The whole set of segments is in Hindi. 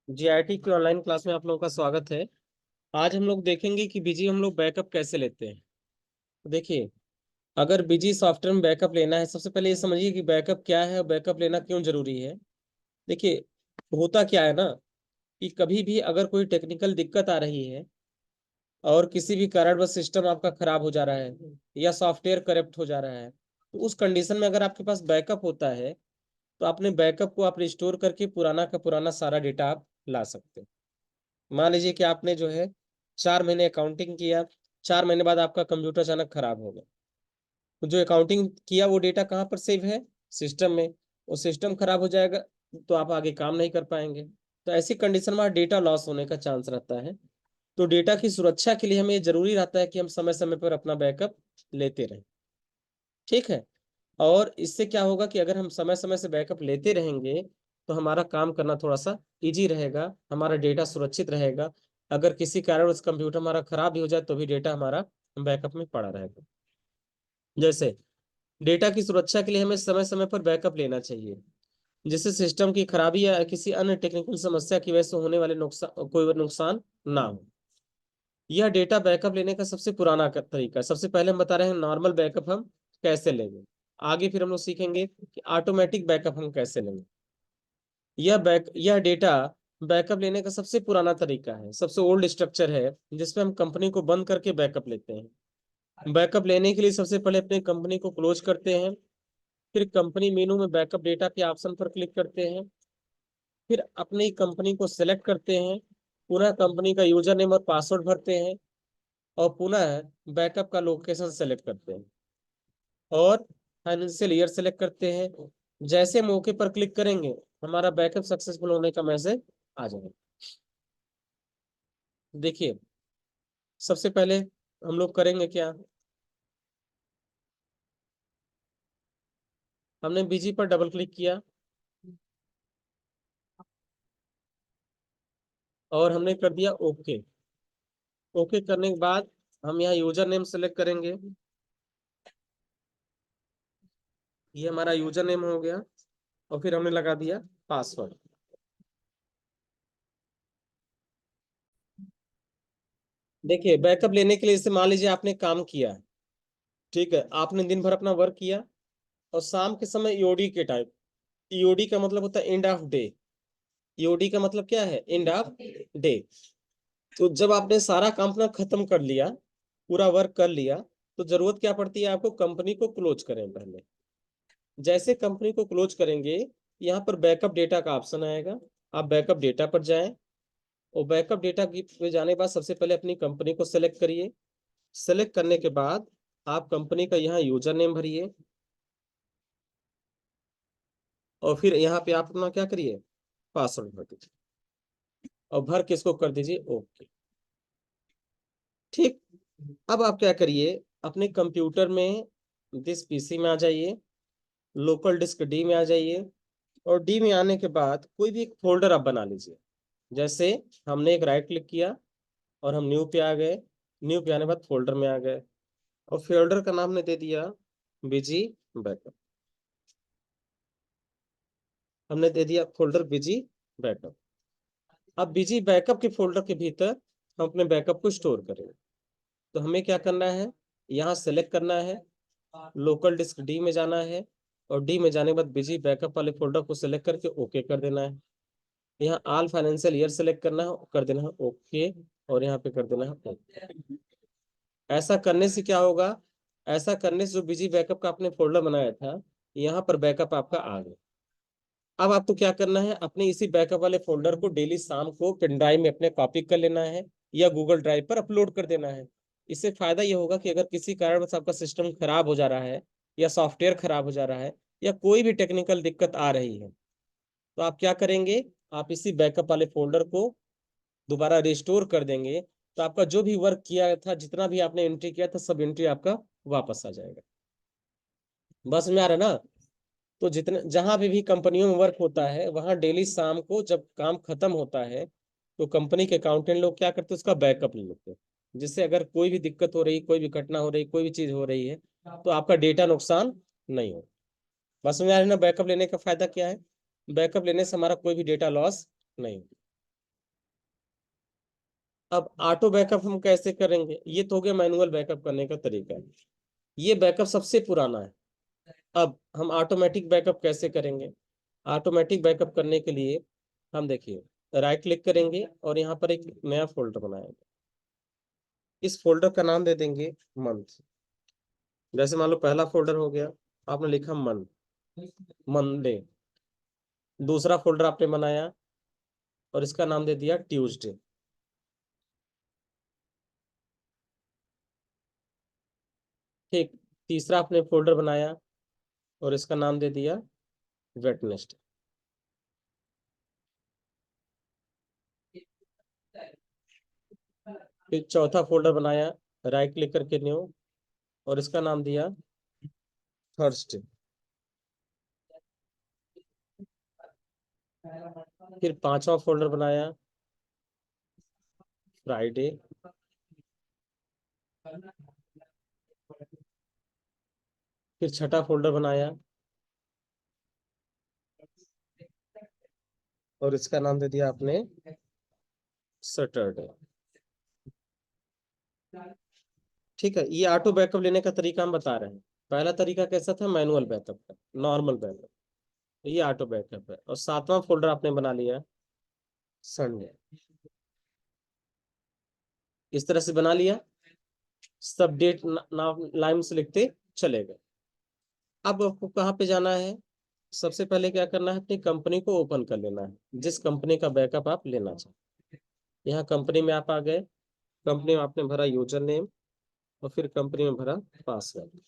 जीआईटी की ऑनलाइन क्लास में आप लोगों का स्वागत है। आज हम लोग देखेंगे कि बीजी हम लोग बैकअप कैसे लेते हैं। तो देखिए, अगर बीजी सॉफ्टवेयर में बैकअप लेना है, सबसे पहले ये समझिए कि बैकअप क्या है और बैकअप लेना क्यों जरूरी है। देखिए, होता क्या है ना कि कभी भी अगर कोई टेक्निकल दिक्कत आ रही है और किसी भी कारणवश सिस्टम आपका खराब हो जा रहा है या सॉफ्टवेयर करप्ट हो जा रहा है, तो उस कंडीशन में अगर आपके पास बैकअप होता है तो अपने बैकअप को आप रिस्टोर करके पुराना का पुराना सारा डेटा आप ला सकते हैं। मान लीजिए कि आपने जो है 4 महीने अकाउंटिंग किया, 4 महीने बाद आपका कंप्यूटर अचानक खराब हो गया, तो जो अकाउंटिंग किया वो डेटा कहाँ पर सेव है? सिस्टम में। वो सिस्टम खराब हो जाएगा तो आप आगे काम नहीं कर पाएंगे। तो ऐसी कंडीशन में डेटा लॉस होने का चांस रहता है। तो डेटा की सुरक्षा के लिए हमें ये जरूरी रहता है कि हम समय समय पर अपना बैकअप लेते रहें। ठीक है। और इससे क्या होगा कि अगर हम समय समय से बैकअप लेते रहेंगे तो हमारा काम करना थोड़ा सा इजी रहेगा, हमारा डेटा सुरक्षित रहेगा। अगर किसी कारण उस कंप्यूटर हमारा खराब भी हो जाए तो भी डेटा हमारा बैकअप में पड़ा रहेगा। जैसे डेटा की सुरक्षा के लिए हमें समय समय पर बैकअप लेना चाहिए, जिससे सिस्टम की खराबी या किसी अन्य टेक्निकल समस्या की वजह से होने वाले नुकसान, कोई नुकसान ना हो। यह डेटा बैकअप लेने का सबसे पुराना तरीका है। सबसे पहले हम बता रहे हैं नॉर्मल बैकअप हम कैसे लेंगे। आगे फिर हम लोग सीखेंगे कि ऑटोमेटिक बैकअप हम कैसे लेंगे। यह डेटा बैकअप लेने का सबसे पुराना तरीका है, सबसे ओल्ड स्ट्रक्चर है, जिसमें हम कंपनी को बंद करके बैकअप लेते हैं। बैकअप लेने के लिए सबसे पहले अपनी कंपनी को क्लोज करते हैं, फिर कंपनी मेनू में बैकअप डेटा के ऑप्शन पर क्लिक करते हैं, फिर अपनी कंपनी को सेलेक्ट करते हैं, पुनः कंपनी का यूजर नेम और पासवर्ड भरते हैं और पुनः बैकअप का लोकेशन सेलेक्ट करते हैं और फाइनेंशियल ईयर सेलेक्ट करते हैं। जैसे मौके पर क्लिक करेंगे हमारा बैकअप सक्सेसफुल होने का मैसेज आ जाएगा। देखिए, सबसे पहले हम लोग करेंगे क्या, हमने बीजी पर डबल क्लिक किया और हमने कर दिया ओके। ओके करने के बाद हम यहाँ यूजर नेम सेलेक्ट करेंगे। ये हमारा यूजर नेम हो गया और फिर हमने लगा दिया पासवर्ड। देखिए, बैकअप लेने के लिए जैसे मान लीजिए आपने काम किया, ठीक है, आपने दिन भर अपना वर्क किया और शाम के समय ईओडी के टाइम, ईओडी का मतलब होता है एंड ऑफ डे। ईओडी का मतलब क्या है? End of day. तो जब आपने सारा काम अपना खत्म कर लिया, पूरा वर्क कर लिया, तो जरूरत क्या पड़ती है आपको? कंपनी को क्लोज करें पहले। जैसे कंपनी को क्लोज करेंगे, यहाँ पर बैकअप डेटा का ऑप्शन आएगा। आप बैकअप डेटा पर जाएं और बैकअप डेटा की पे जाने के बाद सबसे पहले अपनी कंपनी को सेलेक्ट करिए। सेलेक्ट करने के बाद आप कंपनी का यहाँ यूजर नेम भरिए और फिर यहाँ पे आप अपना क्या करिए? पासवर्ड भर दीजिए और भर के इसको कर दीजिए ओके। ठीक। अब आप क्या करिए, अपने कंप्यूटर में दिस पीसी में आ जाइए, लोकल डिस्क डी में आ जाइए और डी में आने के बाद कोई भी एक फोल्डर आप बना लीजिए। जैसे हमने एक राइट क्लिक किया और हम न्यू पे आ गए, न्यू पे आने के बाद फोल्डर में आ गए और फोल्डर का नाम ने दे दिया बीजी बैकअप। हमने दे दिया फोल्डर बीजी बैकअप। अब बीजी बैकअप के फोल्डर के भीतर हम अपने बैकअप को स्टोर करेंगे। तो हमें क्या करना है, यहाँ सेलेक्ट करना है, लोकल डिस्क डी में जाना है और डी में जाने के बाद बिजी बैकअप वाले फोल्डर को सेलेक्ट करके ओके कर देना है। यहाँ ऑल फाइनेंशियल ईयर सेलेक्ट करना है, कर देना है ओके और यहाँ पे कर देना है ओके। ऐसा करने से क्या होगा? ऐसा करने से जो बिजी बैकअप का आपने फोल्डर बनाया था, यहाँ पर बैकअप आपका आ गया। अब आपको क्या करना है, अपने इसी बैकअप वाले फोल्डर को डेली शाम को पेन ड्राइव में अपने कॉपी कर लेना है या गूगल ड्राइव पर अपलोड कर देना है। इससे फायदा ये होगा कि अगर किसी कारणवश आपका सिस्टम खराब हो जा रहा है या सॉफ्टवेयर खराब हो जा रहा है या कोई भी टेक्निकल दिक्कत आ रही है, तो आप क्या करेंगे, आप इसी बैकअप वाले फोल्डर को दोबारा रिस्टोर कर देंगे। तो आपका जो भी वर्क किया था, जितना भी आपने एंट्री किया था, सब एंट्री आपका वापस आ जाएगा। बस में आ रहा है ना? तो जितने जहां पे भी कंपनियों में वर्क होता है, वहां डेली शाम को जब काम खत्म होता है तो कंपनी के अकाउंटेंट लोग क्या करते हैं, उसका बैकअप ले लेते हैं, जिससे अगर कोई भी दिक्कत हो रही, कोई भी घटना हो रही, कोई भी चीज हो रही है तो आपका डेटा नुकसान नहीं हो। बस में आ रही ना बैकअप लेने का फायदा क्या है? बैकअप लेने से हमारा कोई भी डेटा लॉस नहीं हो। अब ऑटो बैकअप हम कैसे करेंगे, ये तो हो गया मैनुअल बैकअप करने का तरीका। ये बैकअप सबसे पुराना है। अब हम ऑटोमेटिक बैकअप कैसे करेंगे। ऑटोमेटिक बैकअप करने के लिए हम देखिए राइट क्लिक करेंगे और यहाँ पर एक नया फोल्डर बनाएंगे। इस फोल्डर का नाम दे देंगे मंथ। जैसे मान लो पहला फोल्डर हो गया, आपने लिखा मंथ, मंडे। दूसरा फोल्डर आपने बनाया और इसका नाम दे दिया ट्यूसडे। ठीक। तीसरा आपने फोल्डर बनाया और इसका नाम दे दिया वेटनेसडे। फिर चौथा फोल्डर बनाया, राइट क्लिक करके न्यू, और इसका नाम दिया थर्सडे। फिर पांचवा फोल्डर बनाया, फ्राइडे। फिर छठा फोल्डर बनाया और इसका नाम दे दिया आपने सैटरडे। ठीक है, ये ऑटो बैकअप लेने का तरीका हम बता रहे हैं। पहला तरीका कैसा था, मैनुअल बैकअप का, नॉर्मल बैकअप। ये ऑटो बैकअप है। और सातवां फोल्डर आपने बना लिया संडे। इस तरह से बना लिया, सब डेट नाम लाइन से लिखते चले गए। अब आपको कहाँ पे जाना है, सबसे पहले क्या करना है, अपनी कंपनी को ओपन कर लेना है, जिस कंपनी का बैकअप आप लेना चाहते हैं। यहाँ कंपनी में आप आ गए, कंपनी में आपने भरा यूजर नेम और फिर कंपनी में भरा पासवर्ड।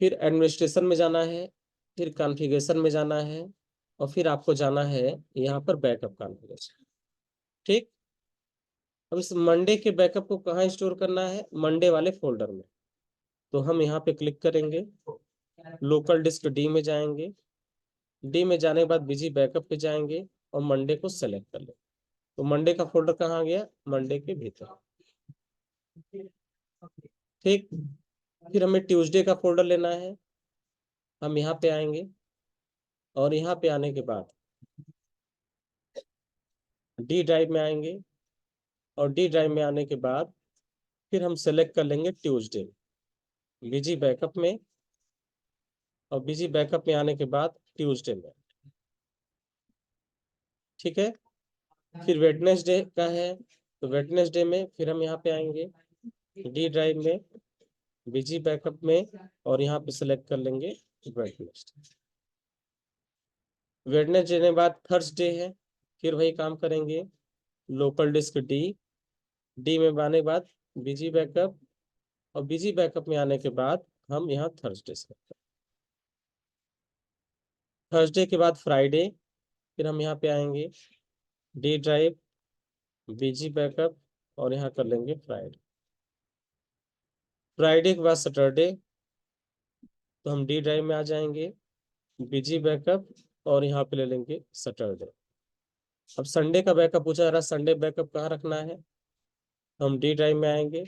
फिर एडमिनिस्ट्रेशन में जाना है, फिर कॉन्फ़िगरेशन में जाना है, और फिर आपको जाना है यहाँ पर बैकअप कॉन्फ़िगरेशन। ठीक। अब इस मंडे के बैकअप को कहाँ स्टोर करना है, मंडे वाले फोल्डर में। तो हम यहाँ पे क्लिक करेंगे, लोकल डिस्क डी में जाएंगे, डी में जाने के बाद बिजी बैकअप पे जाएंगे और मंडे को सेलेक्ट कर लेंगे। तो मंडे का फोल्डर कहाँ गया, मंडे के भीतर। ठीक। फिर हमें ट्यूसडे का फोल्डर लेना है। हम यहाँ पे आएंगे और यहाँ पे आने के बाद डी ड्राइव में आएंगे, और डी ड्राइव में आने के बाद फिर हम सेलेक्ट कर लेंगे ट्यूसडे बिजी बैकअप में, और बिजी बैकअप में आने के बाद ट्यूसडे में। ठीक है। फिर वेडनेसडे का है, तो वेडनेसडे में फिर हम यहाँ पे आएंगे डी ड्राइव में, बिजी बैकअप में, और यहाँ पे सेलेक्ट कर लेंगे वेडनेसडे। वेडनेसडे के बाद थर्सडे है, फिर वही काम करेंगे, लोकल डिस्क डी, डी में आने के बाद बिजी बैकअप, और बिजी बैकअप में आने के बाद हम यहाँ थर्सडे से, थर्सडे के बाद फ्राइडे, फिर हम यहाँ पे आएंगे डी ड्राइव, बिजी बैकअप, और यहाँ कर लेंगे फ्राइडे। फ्राइडे के बाद सैटरडे, तो हम डी ड्राइव में आ जाएंगे, बिजी बैकअप, और यहाँ पे ले लेंगे सैटरडे। अब संडे का बैकअप पूछा जा रहा है, संडे बैकअप कहाँ रखना है, हम डी ड्राइव में आएंगे,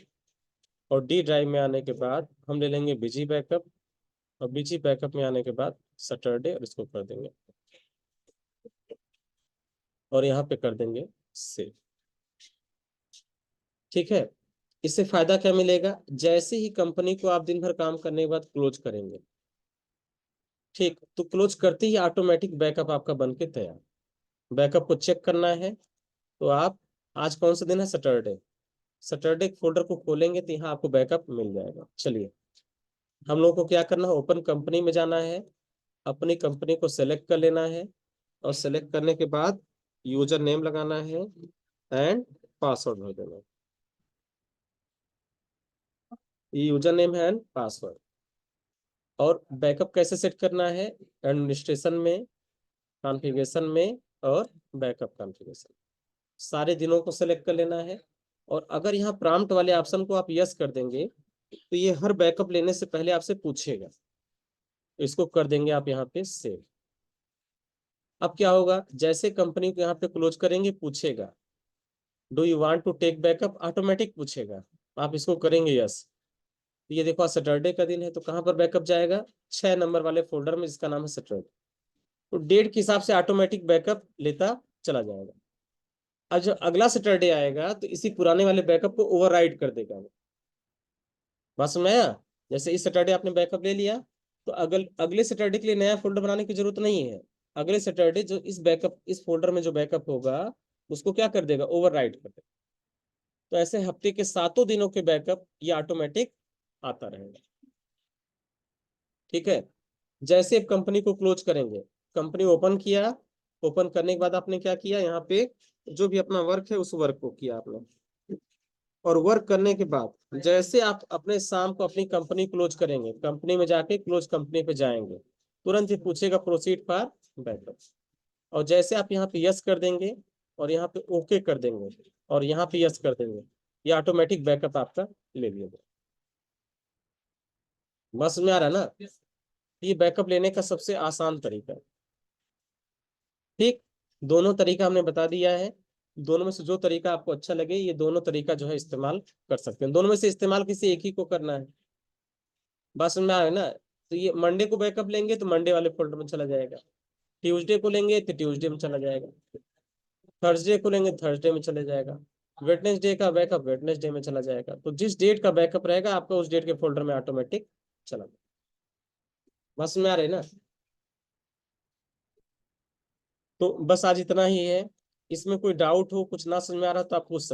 और डी ड्राइव में आने के बाद हम ले लेंगे बिजी बैकअप, और बिजी बैकअप में आने के बाद सैटरडे, और इसको कर देंगे और यहाँ पे कर देंगे सेव। ठीक है। इससे फायदा क्या मिलेगा, जैसे ही कंपनी को आप दिन भर काम करने के बाद क्लोज करेंगे, ठीक, तो क्लोज करते ही ऑटोमेटिक बैकअप आपका बन के तैयार। बैकअप को चेक करना है तो आप, आज कौन सा दिन है, सैटरडे, सैटरडे फोल्डर को खोलेंगे तो यहाँ आपको बैकअप मिल जाएगा। चलिए, हम लोगों को क्या करना है, ओपन कंपनी में जाना है, अपनी कंपनी को सेलेक्ट कर लेना है, और सेलेक्ट करने के बाद यूजर नेम लगाना है एंड पासवर्ड भर देना है। ये यूजर नेम है एंड पासवर्ड। और बैकअप कैसे सेट करना है, एडमिनिस्ट्रेशन में, कॉन्फ़िगरेशन में, और बैकअप कॉन्फ़िगरेशन, सारे दिनों को सेलेक्ट कर लेना है। और अगर यहाँ प्रॉम्प्ट वाले ऑप्शन को आप यस कर देंगे तो ये हर बैकअप लेने से पहले आपसे पूछेगा, इसको कर देंगे आप यहाँ पे सेव। अब क्या होगा, जैसे कंपनी को यहाँ पे क्लोज करेंगे पूछेगा do you want to take backup, automatic पूछेगा, आप इसको करेंगे यस। ये देखो आज सैटरडे का दिन है, तो कहाँ पर बैकअप जाएगा, 6 नंबर वाले फोल्डर में जिसका नाम है सैटरडे। तो डेट के हिसाब से ऑटोमेटिक बैकअप लेता चला जाएगा। अब जब अगला सैटरडे आएगा तो इसी पुराने वाले बैकअप को ओवरराइड कर देगा वो। बस में आया? जैसे इस सैटरडे आपने बैकअप ले लिया, तो अगले सैटरडे के लिए नया फोल्डर बनाने की जरूरत नहीं है। अगले सैटरडे जो इस फोल्डर में जो बैकअप होगा, उसको क्या कर देगा, ओवरराइड कर देगा। तो ऐसे हफ्ते के 7 दिनों के बैकअप ये ऑटोमेटिक आता रहेगा। ठीक है। जैसे आप कंपनी को क्लोज करेंगे, कंपनी ओपन किया, ओपन करने के बाद आपने क्या किया, यहाँ पे जो भी अपना वर्क है उस वर्क को किया आपने। और वर्क करने के बाद जैसे आप अपने शाम को अपनी कंपनी क्लोज करेंगे, कंपनी में जाके क्लोज कंपनी पे जाएंगे, तुरंत ही पूछेगा प्रोसीड फॉर बैकअप। और जैसे आप यहाँ पे यस कर देंगे और यहाँ पे ओके कर देंगे और यहाँ पे यस कर देंगे, ये ऑटोमेटिक बैकअप आपका ले लिया। बस में आ रहा है ना? ये बैकअप लेने का सबसे आसान तरीका है। ठीक। दोनों तरीका हमने बता दिया है। दोनों में से जो तरीका आपको अच्छा लगे, ये दोनों तरीका जो है इस्तेमाल कर सकते हैं। दोनों में से इस्तेमाल किसी एक ही को करना है। बस में आ रहा है ना? तो ये मंडे को बैकअप लेंगे तो मंडे वाले फोल्डर में चला जाएगा, ट्यूसडे को लेंगे तो ट्यूसडे में चला जाएगा, थर्सडे को लेंगे थर्सडे में चले जाएगा, वेडनेसडे का बैकअप वेडनेसडे में चला जाएगा। तो जिस डेट का बैकअप रहेगा आपका उस डेट के फोल्डर में ऑटोमेटिक चला जाएगा। बस में आ रहे ना? तो बस आज इतना ही है। इसमें कोई डाउट हो, कुछ ना समझ में आ रहा तो आप पूछ सकते हैं।